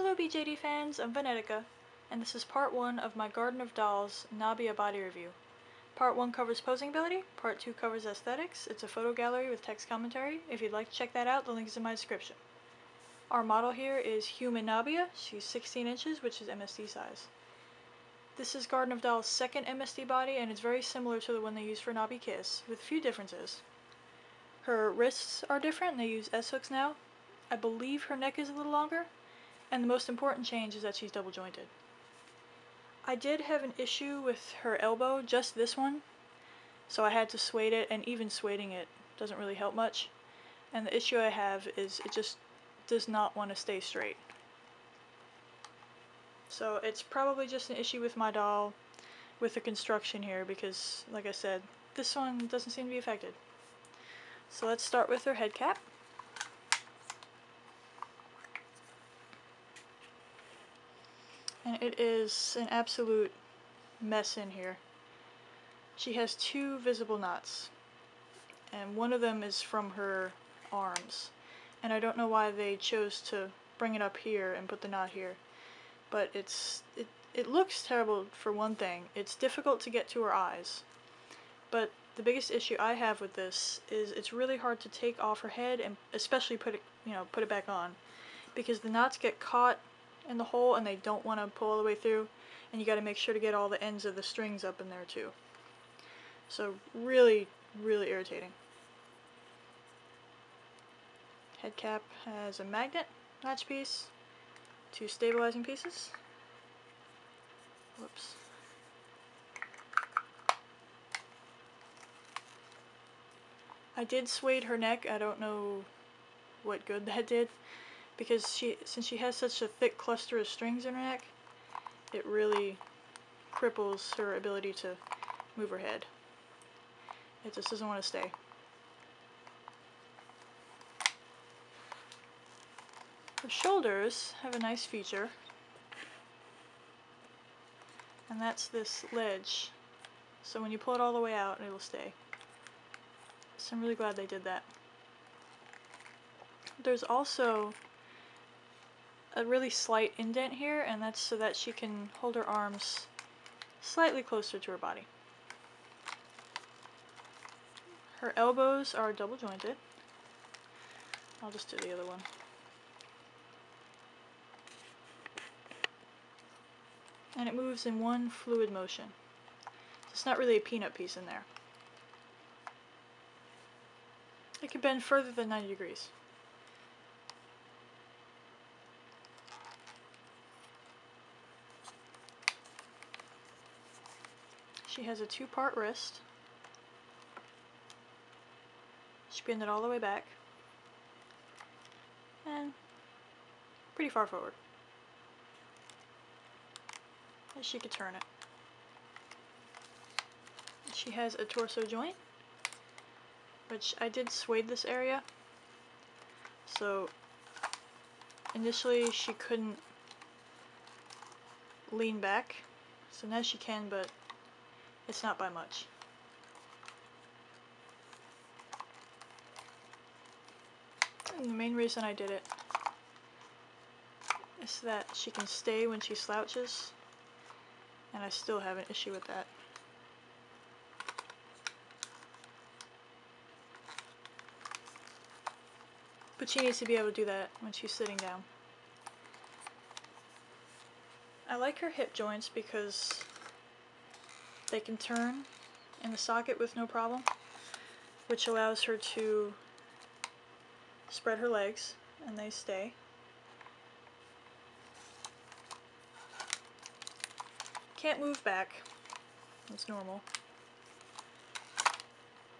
Hello BJD fans, I'm Venetica, and this is part 1 of my Garden of Dolls Nabiya body review. Part 1 covers posing ability, part 2 covers aesthetics. It's a photo gallery with text commentary. If you'd like to check that out, the link is in my description. Our model here is human Nabiya. She's 16 inches, which is MSD size. This is Garden of Dolls' second MSD body, and it's very similar to the one they used for Nabi Kiss, with a few differences. Her wrists are different, they use S-hooks now. I believe her neck is a little longer. And the most important change is that she's double jointed. I did have an issue with her elbow, just this one, so I had to suede it, and even sueding it doesn't really help much. And the issue I have is it just does not want to stay straight. So it's probably just an issue with my doll, with the construction here, because like I said, this one doesn't seem to be affected. So let's start with her head cap. And it is an absolute mess in here. She has 2 visible knots, and one of them is from her arms. And I don't know why they chose to bring it up here and put the knot here, but it looks terrible for one thing. It's difficult to get to her eyes. But the biggest issue I have with this is it's really hard to take off her head and especially put it back on, because the knots get caught in the hole and they don't want to pull all the way through, and you got to make sure to get all the ends of the strings up in there too. So really irritating. Head cap has a magnet latch piece, 2 stabilizing pieces. Whoops. I did suede her neck. I don't know what good that did, because since she has such a thick cluster of strings in her neck, it really cripples her ability to move her head. It just doesn't want to stay. Her shoulders have a nice feature, and that's this ledge. So when you pull it all the way out, it will stay. So I'm really glad they did that. There's also a really slight indent here, and that's so that she can hold her arms slightly closer to her body. Her elbows are double jointed. I'll just do the other one. And it moves in one fluid motion. It's not really a peanut piece in there. It can bend further than 90 degrees. She has a 2-part wrist. She bend it all the way back. And pretty far forward. And she could turn it. She has a torso joint, which I did suede this area. So initially she couldn't lean back. So now she can, but it's not by much. And the main reason I did it is so that she can stay when she slouches, and I still have an issue with that. But she needs to be able to do that when she's sitting down. I like her hip joints because they can turn in the socket with no problem, which allows her to spread her legs, and they stay. Can't move back, that's normal.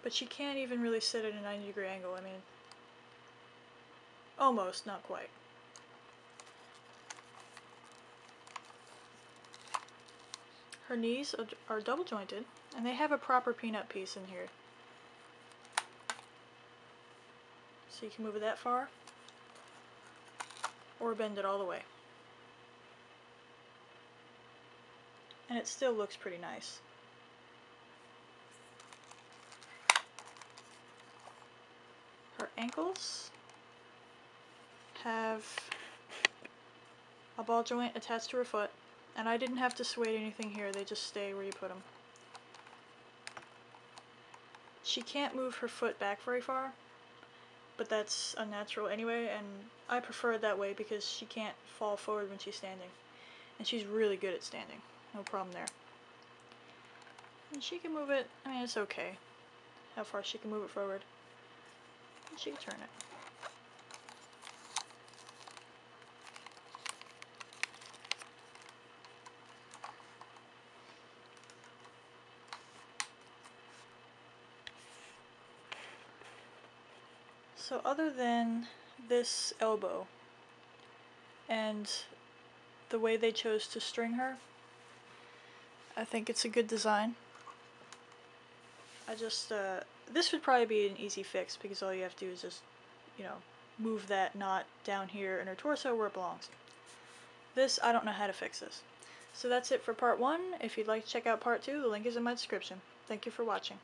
But she can't even really sit at a 90-degree angle. I mean, almost, not quite. Her knees are double jointed, and they have a proper peanut piece in here. So you can move it that far, or bend it all the way. And it still looks pretty nice. Her ankles have a ball joint attached to her foot, and I didn't have to suede anything here, they just stay where you put them. She can't move her foot back very far, but that's unnatural anyway, and I prefer it that way because she can't fall forward when she's standing. And she's really good at standing, no problem there. And she can move it, I mean, it's okay how far she can move it forward. And she can turn it. So other than this elbow and the way they chose to string her, I think it's a good design. This would probably be an easy fix because all you have to do is just, move that knot down here in her torso where it belongs. This, I don't know how to fix this. So that's it for part 1. If you'd like to check out part 2, the link is in my description. Thank you for watching.